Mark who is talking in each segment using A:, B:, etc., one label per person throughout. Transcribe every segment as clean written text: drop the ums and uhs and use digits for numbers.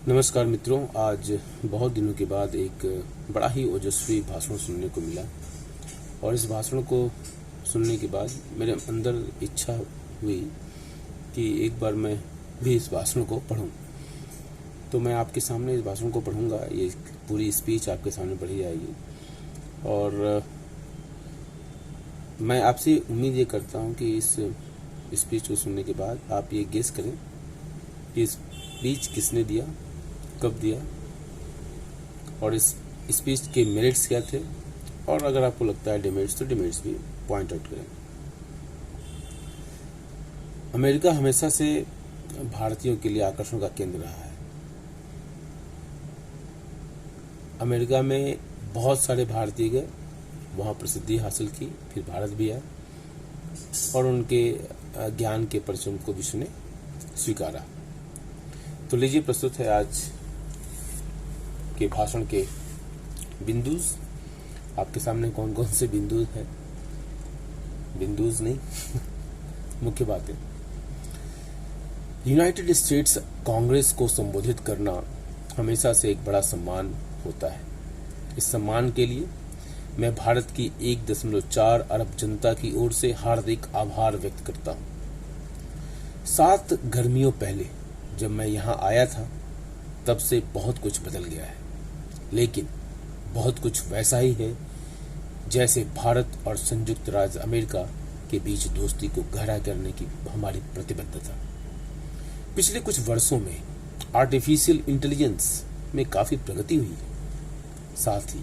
A: नमस्कार मित्रों, आज बहुत दिनों के बाद एक बड़ा ही ओजस्वी भाषण सुनने को मिला और इस भाषण को सुनने के बाद मेरे अंदर इच्छा हुई कि एक बार मैं भी इस भाषण को पढूं। तो मैं आपके सामने इस भाषण को पढ़ूंगा। ये पूरी स्पीच आपके सामने पढ़ी जाएगी और मैं आपसे उम्मीद ये करता हूं कि इस स्पीच को सुनने के बाद आप ये गेस करें कि स्पीच किसने दिया, कब दिया और इस स्पीच के मेरिट्स क्या थे, और अगर आपको लगता है डिमेरिट्स तो डिमेरिट्स भी पॉइंट आउट करें। अमेरिका हमेशा से भारतीयों के लिए आकर्षण का केंद्र रहा है। अमेरिका में बहुत सारे भारतीय गए, वहाँ प्रसिद्धि हासिल की, फिर भारत भी आए और उनके ज्ञान के परिचय को विश्व ने स्वीकारा। तो लीजिए, प्रस्तुत है आज के भाषण के बिंदुज। आपके सामने कौन कौन से बिंदुज है, बिंदुज नहीं मुख्य बात है। यूनाइटेड स्टेट्स कांग्रेस को संबोधित करना हमेशा से एक बड़ा सम्मान होता है। इस सम्मान के लिए मैं भारत की 1.4 अरब जनता की ओर से हार्दिक आभार व्यक्त करता हूं। 7 गर्मियों पहले जब मैं यहां आया था, तब से बहुत कुछ बदल गया है, लेकिन बहुत कुछ वैसा ही है जैसे भारत और संयुक्त राज्य अमेरिका के बीच दोस्ती को गहरा करने की हमारी प्रतिबद्धता। पिछले कुछ वर्षों में आर्टिफिशियल इंटेलिजेंस में काफी प्रगति हुई है। साथ ही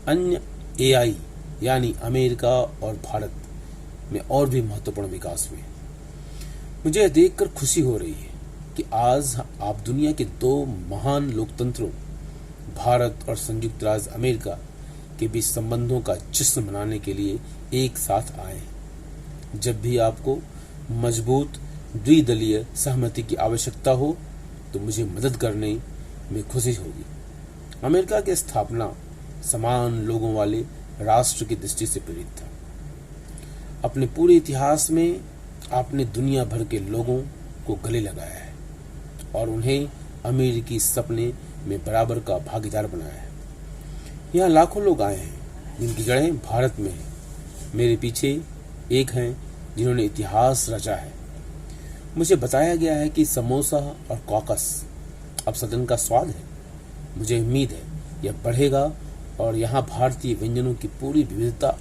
A: अन्य एआई यानी अमेरिका और भारत में और भी महत्वपूर्ण विकास हुए। मुझे यह देखकर खुशी हो रही है कि आज आप दुनिया के 2 महान लोकतंत्रों भारत और संयुक्त राज्य अमेरिका के बीच संबंधों का जश्न मनाने के लिए एक साथ आए हैं। जब भी आपको मजबूत द्विदलीय सहमति की आवश्यकता हो तो मुझे मदद करने में खुशी होगी। अमेरिका की स्थापना समान लोगों वाले राष्ट्र की दृष्टि से प्रेरित था। अपने पूरे इतिहास में आपने दुनिया भर के लोगों को गले लगाया है और उन्हें अमेरिकी सपने में बराबर का भागीदार बनाया है। यहाँ लाखों लोग आए हैं जिनकी जड़ें भारत में हैं। मेरे पीछे एक हैं जिन्होंने इतिहास रचा है। मुझे बताया गया है कि समोसा और कॉकस अब सदन का स्वाद है। मुझे उम्मीद है यह बढ़ेगा और यहाँ भारतीय व्यंजनों की पूरी विविधता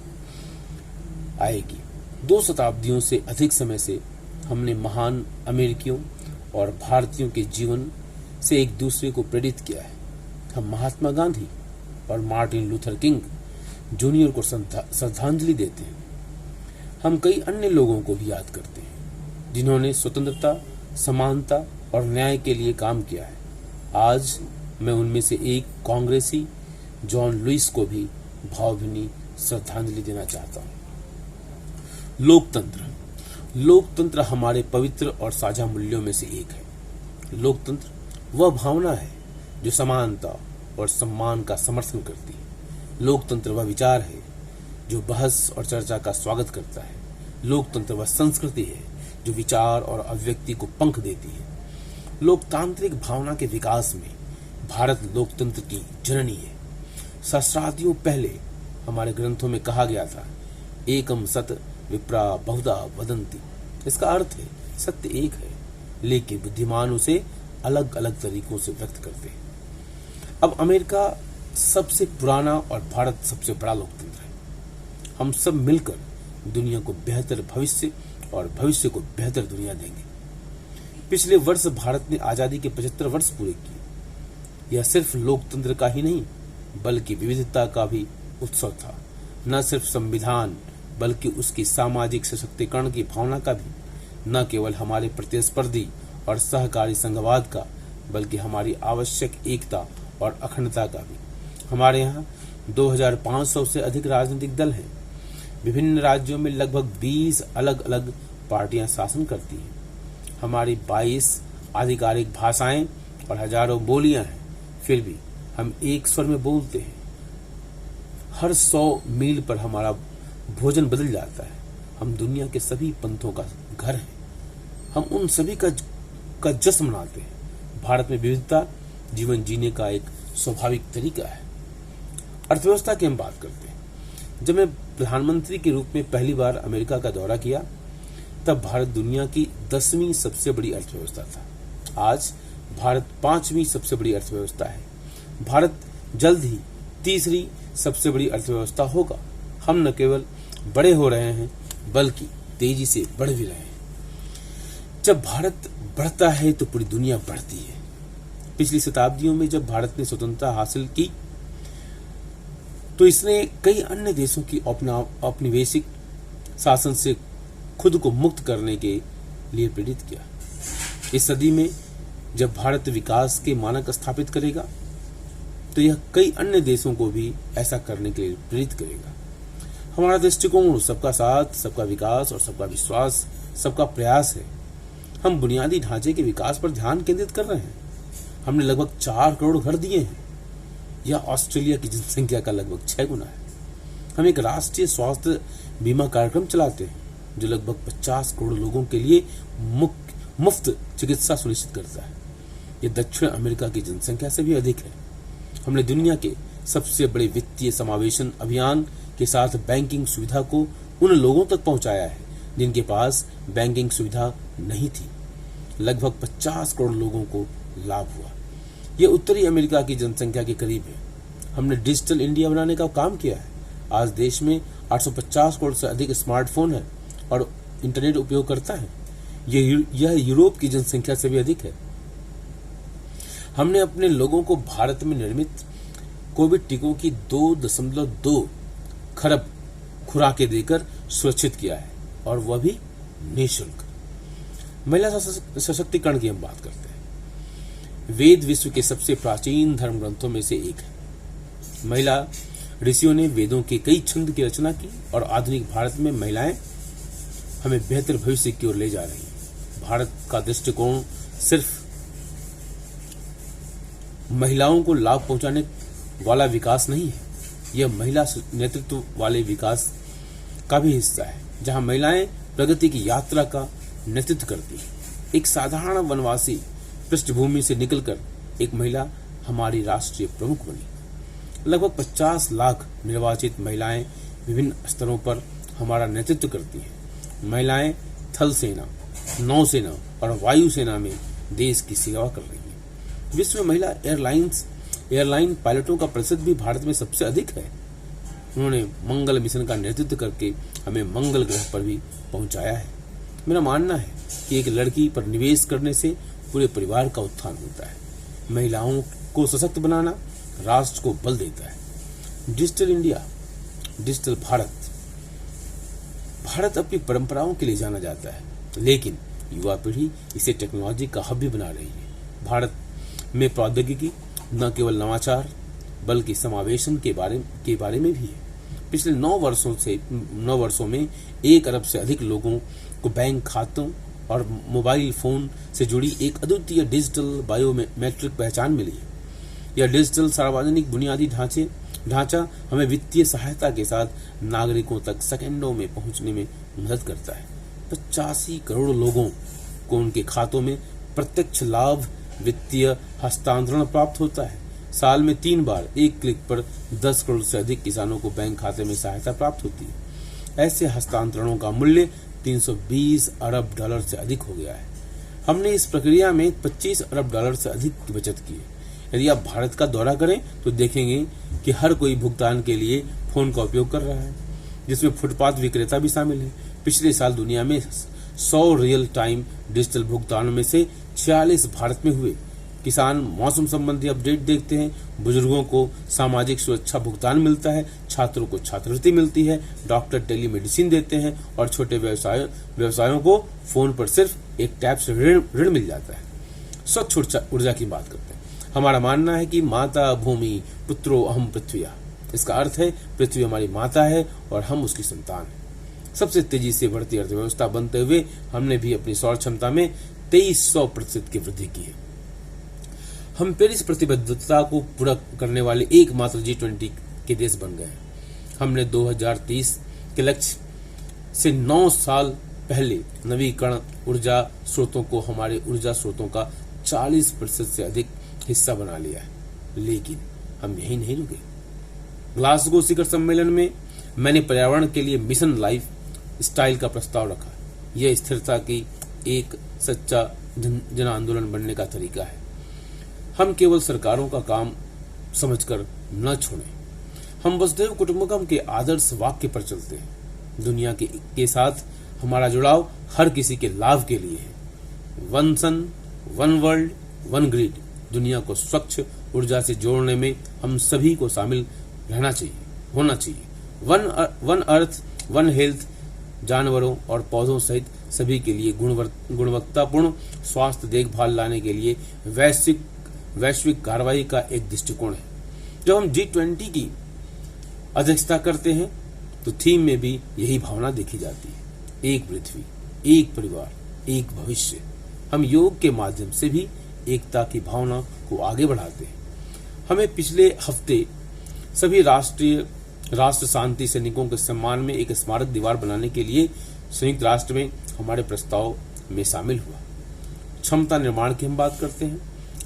A: आएगी। 2 शताब्दियों से अधिक समय से हमने महान अमेरिकियों और भारतीयों के जीवन से एक दूसरे को प्रेरित किया है। हम महात्मा गांधी और मार्टिन लूथर किंग जूनियर को श्रद्धांजलि देते हैं। हम कई अन्य लोगों को भी याद करते हैं जिन्होंने स्वतंत्रता, समानता और न्याय के लिए काम किया है। आज मैं उनमें से एक कांग्रेसी जॉन लुइस को भी भावभीनी श्रद्धांजलि देना चाहता हूं। लोकतंत्र हमारे पवित्र और साझा मूल्यों में से एक है। लोकतंत्र वह भावना है जो समानता और सम्मान का समर्थन करती है। लोकतंत्र वह विचार है जो बहस और चर्चा का स्वागत करता है। लोकतंत्र वह संस्कृति है जो विचार और अभिव्यक्ति को पंख देती है। लोकतांत्रिक भावना के विकास में भारत लोकतंत्र की जननी है। सहस्राब्दियों पहले हमारे ग्रंथों में कहा गया था, एकम सत विप्रा बहुधा वदंती। इसका अर्थ है सत्य एक है, लेकिन बुद्धिमान उसे अलग अलग तरीकों से व्यक्त करते हैं। अब अमेरिका सबसे पुराना और भारत सबसे बड़ा लोकतंत्र है। हम सब मिलकर दुनिया को बेहतर भविष्य और भविष्य को बेहतर दुनिया देंगे। पिछले वर्ष भारत ने आजादी के 75 वर्ष पूरे किए। यह सिर्फ लोकतंत्र का ही नहीं बल्कि विविधता का भी उत्सव था। न सिर्फ संविधान बल्कि उसकी सामाजिक सशक्तिकरण की भावना का भी, न केवल हमारे प्रतिस्पर्धी और सहकारी संघवाद का बल्कि हमारी आवश्यक एकता और अखंडता का भी। हमारे यहाँ 2500 से अधिक राजनीतिक दल हैं। विभिन्न राज्यों में लगभग 20 अलग अलग पार्टियां शासन करती हैं। हमारी 22 आधिकारिक भाषाएं और हजारों बोलियां हैं, फिर भी हम एक स्वर में बोलते हैं। हर 100 मील पर हमारा भोजन बदल जाता है। हम दुनिया के सभी पंथों का घर हैं। हम उन सभी का जश्न मनाते हैं। भारत में विविधता जीवन जीने का एक स्वाभाविक तरीका है। अर्थव्यवस्था की हम बात करते हैं। जब मैं प्रधानमंत्री के रूप में पहली बार अमेरिका का दौरा किया, तब भारत दुनिया की 10वीं सबसे बड़ी अर्थव्यवस्था था। आज भारत 5वीं सबसे बड़ी अर्थव्यवस्था है। भारत जल्द ही 3री सबसे बड़ी अर्थव्यवस्था होगा। हम न केवल बड़े हो रहे हैं, बल्कि तेजी से बढ़ भी रहे हैं। जब भारत बढ़ता है तो पूरी दुनिया बढ़ती है। पिछली शताब्दियों में जब भारत ने स्वतंत्रता हासिल की, तो इसने कई अन्य देशों की औपनिवेशिक शासन से खुद को मुक्त करने के लिए प्रेरित किया। इस सदी में जब भारत विकास के मानक स्थापित करेगा, तो यह कई अन्य देशों को भी ऐसा करने के लिए प्रेरित करेगा। हमारा दृष्टिकोण सबका साथ, सबका विकास और सबका विश्वास, सबका प्रयास है। हम बुनियादी ढांचे के विकास पर ध्यान केंद्रित कर रहे हैं। हमने लगभग 4 करोड़ घर दिए हैं। यह ऑस्ट्रेलिया की जनसंख्या का लगभग 6 गुना है। हम एक राष्ट्रीय स्वास्थ्य बीमा कार्यक्रम चलाते हैं, जो लगभग 50 करोड़ लोगों के लिए मुफ्त चिकित्सा सुनिश्चित करता है। यह दक्षिण अमेरिका की जनसंख्या से भी अधिक है। हमने दुनिया के सबसे बड़े वित्तीय समावेशन अभियान के साथ बैंकिंग सुविधा को उन लोगों तक पहुंचाया है जिनके पास बैंकिंग सुविधा नहीं थी। लगभग 50 करोड़ लोगों को लाभ हुआ। यह उत्तरी अमेरिका की जनसंख्या के करीब है। हमने डिजिटल इंडिया बनाने का काम किया है। आज देश में 850 करोड़ से अधिक स्मार्टफोन है और इंटरनेट उपयोग करता है। यह यूरोप की जनसंख्या से भी अधिक है। हमने अपने लोगों को भारत में निर्मित कोविड टीकों की 2.2 खरब खुराकें देकर सुरक्षित किया है, और वह भी निःशुल्क। महिला सशक्तिकरण की हम बात करते हैं। वेद विश्व के सबसे प्राचीन धर्म ग्रंथों में से एक है। महिला ऋषियों ने वेदों के कई छंद की रचना की, और आधुनिक भारत में महिलाएं हमें बेहतर भविष्य की ओर ले जा रही हैं। भारत का दृष्टिकोण सिर्फ महिलाओं को लाभ पहुंचाने वाला विकास नहीं है, यह महिला नेतृत्व वाले विकास का भी हिस्सा है, जहां महिलाएं प्रगति की यात्रा का नेतृत्व करती हैं। एक साधारण वनवासी पृष्ठभूमि से निकलकर एक महिला हमारी राष्ट्रीय प्रमुख बनी। लगभग 50 लाख निर्वाचित महिलाएं विभिन्न स्तरों पर हमारा नेतृत्व करती हैं। महिलाएं थल सेना, नौसेना और वायुसेना में देश की सेवा कर रही हैं। विश्व में महिला एयरलाइन पायलटों का प्रतिशत भी भारत में सबसे अधिक है। उन्होंने मंगल मिशन का नेतृत्व करके हमें मंगल ग्रह पर भी पहुंचाया है। मेरा मानना है कि एक लड़की पर निवेश करने से पूरे परिवार का उत्थान होता है। महिलाओं को सशक्त बनाना राष्ट्र को बल देता है। डिजिटल इंडिया, डिजिटल भारत अपनी परंपराओं के लिए जाना जाता है, लेकिन युवा पीढ़ी इसे टेक्नोलॉजी का हब भी बना रही है। भारत में प्रौद्योगिकी न केवल नवाचार बल्कि समावेशन के बारे में भी है। पिछले 9 वर्षों में 1 अरब से अधिक लोगों को बैंक खातों और मोबाइल फोन से जुड़ी एक अद्वितीय डिजिटल बायोमेट्रिक पहचान मिली है। यह डिजिटल सार्वजनिक बुनियादी ढांचा हमें वित्तीय सहायता के साथ नागरिकों तक सेकंडों में पहुंचने में मदद करता है। 85 करोड़ लोगों को उनके खातों में प्रत्यक्ष लाभ वित्तीय हस्तांतरण प्राप्त होता है। साल में 3 बार एक क्लिक पर 10 करोड़ से अधिक किसानों को बैंक खाते में सहायता प्राप्त होती है। ऐसे हस्तांतरणों का मूल्य 320 अरब डॉलर से अधिक हो गया है। हमने इस प्रक्रिया में 25 अरब डॉलर से अधिक की बचत की है। यदि आप भारत का दौरा करें तो देखेंगे कि हर कोई भुगतान के लिए फोन का उपयोग कर रहा है, जिसमें फुटपाथ विक्रेता भी शामिल है। पिछले साल दुनिया में 100 रियल टाइम डिजिटल भुगतानों में से 46 भारत में हुए। किसान मौसम संबंधी अपडेट देखते हैं, बुजुर्गों को सामाजिक सुरक्षा भुगतान मिलता है, छात्रों को छात्रवृत्ति मिलती है, डॉक्टर टेलीमेडिसिन देते हैं और छोटे व्यवसायों को फोन पर सिर्फ एक टैप से ऋण मिल जाता है। स्वच्छ ऊर्जा की बात करते हैं। हमारा मानना है कि माता भूमि पुत्रो अहम पृथ्व्या। इसका अर्थ है पृथ्वी हमारी माता है और हम उसकी संतान हैं। सबसे तेजी से बढ़ती अर्थव्यवस्था बनते हुए हमने भी अपनी सौर क्षमता में 2300% की वृद्धि की है। हम पेरिस प्रतिबद्धता को पूरा करने वाले एकमात्र G20 के देश बन गए हैं। हमने 2030 के लक्ष्य से 9 साल पहले नवीकरण ऊर्जा स्रोतों को हमारे ऊर्जा स्रोतों का 40% से अधिक हिस्सा बना लिया है, लेकिन हम यही नहीं रुके। ग्लासगो शिखर सम्मेलन में मैंने पर्यावरण के लिए मिशन लाइफ स्टाइल का प्रस्ताव रखा। यह स्थिरता की एक सच्चा जन आंदोलन बनने का तरीका है। हम केवल सरकारों का काम समझकर न छोड़ें, हम वसुधैव कुटुंबकम के आदर्श वाक्य पर चलते हैं। दुनिया के साथ हमारा जुड़ाव हर किसी के लाभ के लिए है। वन सन, वन वर्ल्ड, वन ग्रिड। दुनिया को स्वच्छ ऊर्जा से जोड़ने में हम सभी को शामिल होना चाहिए। वन अर्थ, वन हेल्थ, जानवरों और पौधों सहित सभी के लिए गुणवत्तापूर्ण स्वास्थ्य देखभाल लाने के लिए वैश्विक कार्रवाई का एक दृष्टिकोण है। जब हम G20 की अध्यक्षता करते हैं तो थीम में भी यही भावना देखी जाती है। एक पृथ्वी, एक परिवार, एक भविष्य। हम योग के माध्यम से भी एकता की भावना को आगे बढ़ाते हैं। हमें पिछले हफ्ते सभी राष्ट्र शांति सैनिकों के सम्मान में एक स्मारक दीवार बनाने के लिए संयुक्त राष्ट्र में हमारे प्रस्ताव में शामिल हुआ। क्षमता निर्माण की हम बात करते हैं।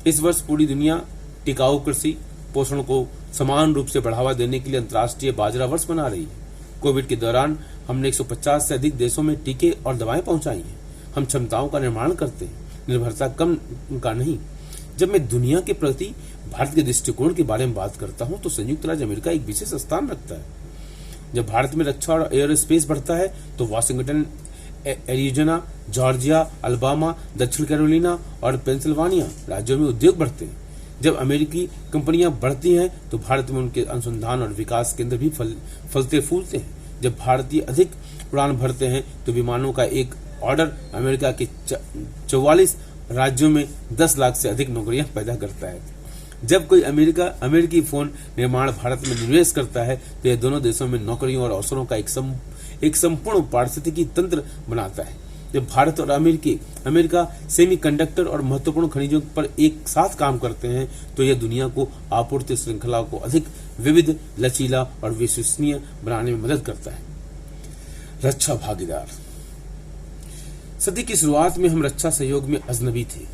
A: इस वर्ष पूरी दुनिया टिकाऊ कृषि पोषण को समान रूप से बढ़ावा देने के लिए अंतर्राष्ट्रीय बाजरा वर्ष मना रही है। कोविड के दौरान हमने 150 से अधिक देशों में टीके और दवाएं पहुंचाई हैं। हम क्षमताओं का निर्माण करते हैं, निर्भरता कम का नहीं। जब मैं दुनिया के प्रति भारत के दृष्टिकोण के बारे में बात करता हूं तो संयुक्त राज्य अमेरिका एक विशेष स्थान रखता है। जब भारत में रक्षा और एयर स्पेस बढ़ता है तो वाशिंगटन, एरिजोना, जॉर्जिया, अलबामा, दक्षिण कैरोलिना और पेंसिल्वानिया राज्यों में उद्योग बढ़ते हैं। जब अमेरिकी कंपनियां बढ़ती हैं तो भारत में उनके अनुसंधान और विकास केंद्र भी फलते फूलते हैं। जब भारतीय अधिक उड़ान भरते हैं तो विमानों का एक ऑर्डर अमेरिका के 44 राज्यों में 10 लाख से अधिक नौकरियां पैदा करता है। जब कोई अमेरिकी फोन निर्माण भारत में निवेश करता है तो यह दोनों देशों में नौकरियों और अवसरों का एक संपूर्ण पारिस्थितिकी तंत्र बनाता है। जब भारत और अमेरिका सेमीकंडक्टर और महत्वपूर्ण खनिजों पर एक साथ काम करते हैं तो यह दुनिया को आपूर्ति श्रृंखला को अधिक विविध, लचीला और विश्वसनीय बनाने में मदद करता है। रक्षा भागीदार। सदी की शुरुआत में हम रक्षा सहयोग में अजनबी थे।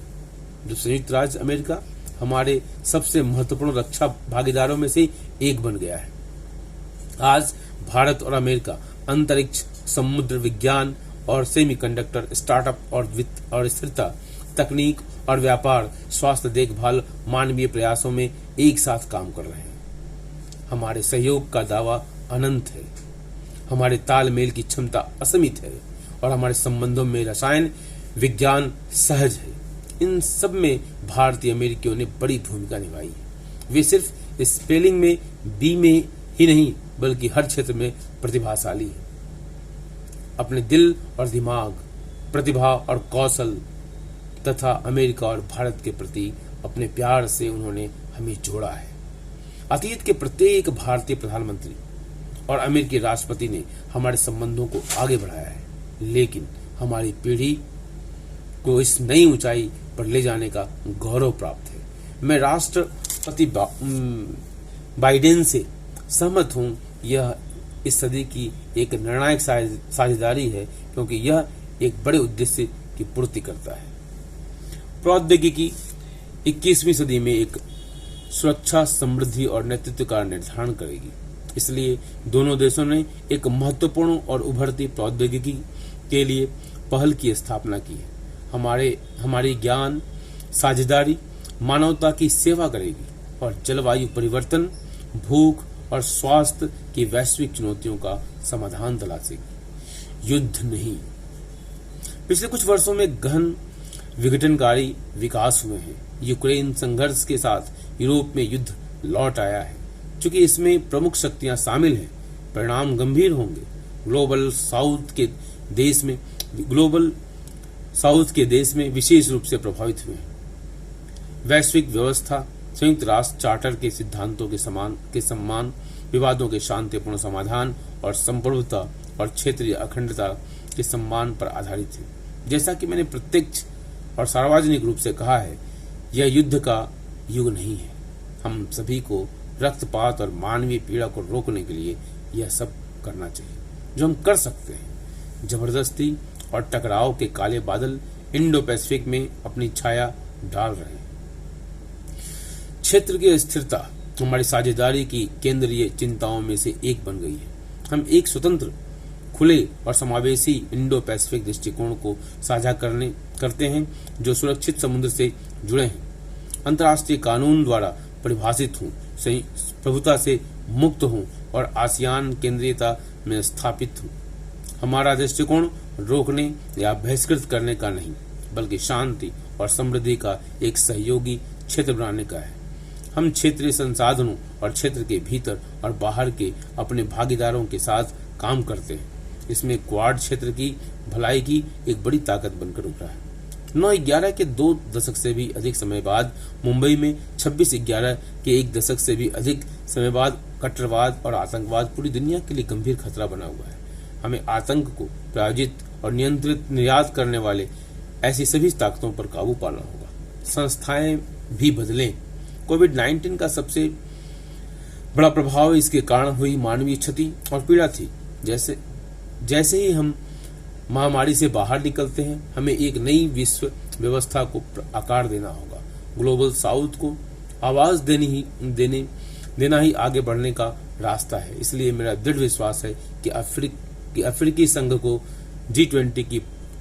A: जब संयुक्त राज्य अमेरिका हमारे सबसे महत्वपूर्ण रक्षा भागीदारों में से एक बन गया है। आज भारत और अमेरिका अंतरिक्ष, समुद्र विज्ञान और सेमीकंडक्टर, स्टार्टअप और वित्त और स्थिरता, तकनीक और व्यापार, स्वास्थ्य देखभाल, मानवीय प्रयासों में एक साथ काम कर रहे हैं। हमारे सहयोग का दावा अनंत है, हमारे तालमेल की क्षमता असीमित है और हमारे संबंधों में रसायन विज्ञान सहज है। इन सब में भारतीय अमेरिकियों ने बड़ी भूमिका निभाई है। वे सिर्फ स्पेलिंग में बी में ही नहीं बल्कि हर क्षेत्र में प्रतिभाशाली है। अपने दिल और दिमाग, प्रतिभा और कौशल तथा अमेरिका और भारत के प्रति अपने प्यार से उन्होंने हमें जोड़ा है। अतीत के प्रत्येक भारतीय प्रधानमंत्री और अमेरिकी राष्ट्रपति ने हमारे संबंधों को आगे बढ़ाया है, लेकिन हमारी पीढ़ी को इस नई ऊंचाई पर ले जाने का गौरव प्राप्त है। मैं राष्ट्रपति बाइडेन से सहमत हूं। यह इस सदी की एक निर्णायक साझेदारी है क्योंकि यह एक बड़े उद्देश्य की पूर्ति करता है। प्रौद्योगिकी 21वीं सदी में एक सुरक्षा, समृद्धि और नेतृत्व का निर्धारण करेगी। इसलिए दोनों देशों ने एक महत्वपूर्ण और उभरती प्रौद्योगिकी के लिए पहल की स्थापना की है। हमारी ज्ञान साझेदारी मानवता की सेवा करेगी और जलवायु परिवर्तन, भूख और स्वास्थ्य की वैश्विक चुनौतियों का समाधान तलाशेगी, युद्ध नहीं। पिछले कुछ वर्षों में गहन विघटनकारी विकास हुए हैं। यूक्रेन संघर्ष के साथ यूरोप में युद्ध लौट आया है। चूंकि इसमें प्रमुख शक्तियां शामिल हैं, परिणाम गंभीर होंगे। ग्लोबल साउथ के देश में विशेष रूप से प्रभावित हुए हैं। वैश्विक व्यवस्था संयुक्त राष्ट्र चार्टर के सिद्धांतों के सम्मान, विवादों के शांतिपूर्ण समाधान और संप्रभुता और क्षेत्रीय अखंडता के सम्मान पर आधारित है। जैसा कि मैंने प्रत्यक्ष और सार्वजनिक रूप से कहा है, यह युद्ध का युग नहीं है। हम सभी को रक्तपात और मानवीय पीड़ा को रोकने के लिए यह सब करना चाहिए जो हम कर सकते हैं। जबरदस्ती और टकराव के काले बादल इंडो पैसिफिक में अपनी छाया डाल रहे हैं। क्षेत्र की स्थिरता हमारी साझेदारी की केंद्रीय चिंताओं में से एक बन गई है। हम एक स्वतंत्र, खुले और समावेशी इंडो पैसिफिक दृष्टिकोण को साझा करते हैं जो सुरक्षित समुद्र से जुड़े हैं, अंतर्राष्ट्रीय कानून द्वारा परिभाषित हूँ, प्रभुता से मुक्त हूँ और आसियान केंद्रीयता में स्थापित हूँ। हमारा दृष्टिकोण रोकने या बहिष्कृत करने का नहीं, बल्कि शांति और समृद्धि का एक सहयोगी क्षेत्र बनाने का है। हम क्षेत्रीय संसाधनों और क्षेत्र के भीतर और बाहर के अपने भागीदारों के साथ काम करते हैं। इसमें क्वाड क्षेत्र की भलाई की एक बड़ी ताकत बनकर उभरा है। 9/11 के 2 दशक से भी अधिक समय बाद मुंबई में 26/11 के 1 दशक से भी अधिक समय बाद कट्टरवाद और आतंकवाद पूरी दुनिया के लिए गंभीर खतरा बना हुआ है। हमें आतंक को प्रायोजित और नियंत्रित निर्यात करने वाले ऐसी सभी ताकतों पर काबू पाना होगा। संस्थाएं भी बदलें। कोविड-19 का सबसे बड़ा प्रभाव इसके कारण हुई मानवीय क्षति और पीड़ा थी। जैसे ही हम महामारी से बाहर निकलते हैं, हमें एक नई विश्व व्यवस्था को आकार देना होगा। ग्लोबल साउथ को आवाज देना ही आगे बढ़ने का रास्ता है। इसलिए मेरा दृढ़ विश्वास है कि अफ्रीकी संघ को G20 की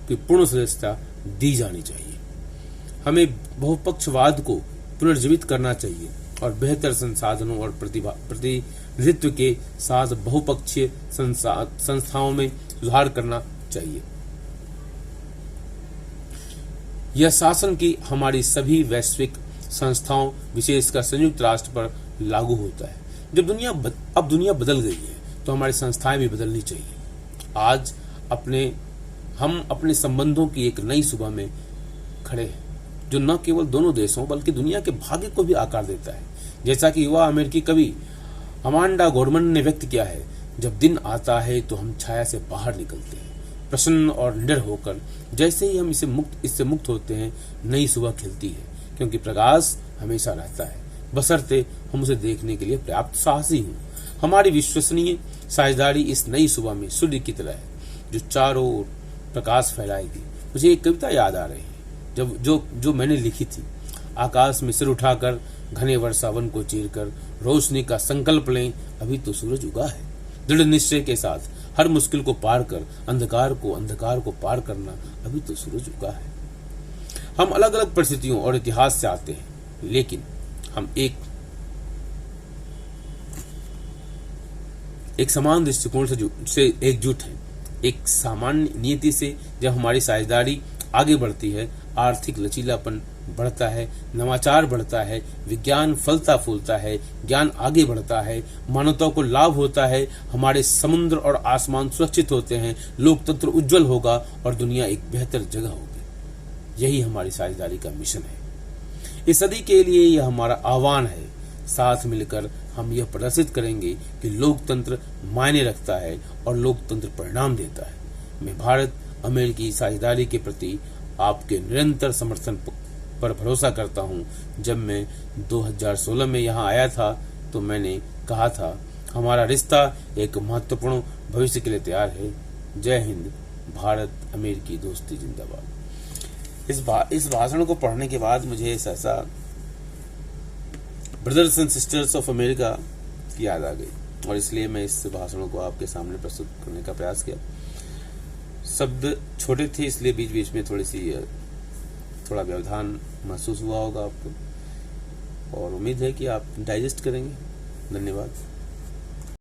A: पूर्ण सदस्यता दी जानी चाहिए। हमें बहुपक्षवाद को पुनर्जीवित करना चाहिए और बेहतर संसाधनों और प्रतिनिधित्व के साथ बहुपक्षीय संस्थाओं में सुधार करना चाहिए। यह शासन की हमारी सभी वैश्विक संस्थाओं, विशेषकर संयुक्त राष्ट्र पर लागू होता है। जब अब दुनिया बदल गई है, तो हमारी संस्थाएं भी बदलनी चाहिए। आज हम अपने संबंधों की एक नई सुबह में खड़े हैं, जो न केवल दोनों देशों बल्कि दुनिया के भाग्य को भी आकार देता है। जैसा कि युवा अमेरिकी कवि अमांडा गोर्मन ने व्यक्त किया है, जब दिन आता है तो हम छाया से बाहर निकलते हैं, प्रसन्न और निडर होकर। जैसे ही हम इससे मुक्त होते हैं, नई सुबह खिलती है, क्योंकि प्रकाश हमेशा रहता है, बशर्ते हम उसे देखने के लिए पर्याप्त साहसी हों। हमारी विश्वसनीय साझेदारी इस नई सुबह में सूर्य की तरह है, जो चारों ओर प्रकाश फैलाएगी। मुझे एक कविता याद आ रही है जो मैंने लिखी थी। आकाश में सिर उठाकर, घने वर्षावन को चीरकर, रोशनी का संकल्प लें, अभी तो सूरज उगा है। दृढ़ निश्चय के साथ हर मुश्किल को पार कर अंधकार को पार करना, अभी तो सूरज उगा है। हम अलग अलग परिस्थितियों और इतिहास से आते हैं, लेकिन हम एक समान दृष्टिकोण से एकजुट हैं। एक सामान्य नीति से जब हमारी साझेदारी आगे बढ़ती है, आर्थिक लचीलापन बढ़ता है, नवाचार बढ़ता है, विज्ञान फलता फूलता है, ज्ञान आगे बढ़ता है, मानवता को लाभ होता है, हमारे समुद्र और आसमान सुरक्षित होते हैं, लोकतंत्र उज्जवल होगा और दुनिया एक बेहतर जगह होगी। यही हमारी साझेदारी का मिशन है। इस सदी के लिए यह हमारा आह्वान है। साथ मिलकर हम यह प्रदर्शित करेंगे कि लोकतंत्र मायने रखता है और लोकतंत्र परिणाम देता है। मैं भारत अमेरिकी साझेदारी के प्रति आपके निरंतर समर्थन पर भरोसा करता हूं। जब मैं 2016 में यहां आया था, तो मैंने कहा था, हमारा रिश्ता एक महत्वपूर्ण भविष्य के लिए तैयार है। जय हिंद, भारत अमेरिकी दोस्ती जिंदाबाद। इस भाषण को पढ़ने के बाद मुझे ऐसा brothers and sisters of America की याद आ गई, और इसलिए मैं इस भाषण को आपके सामने प्रस्तुत करने का प्रयास किया। शब्द छोटे थे, इसलिए बीच बीच में थोड़ा व्यवधान महसूस हुआ होगा आपको, और उम्मीद है कि आप डाइजेस्ट करेंगे। धन्यवाद।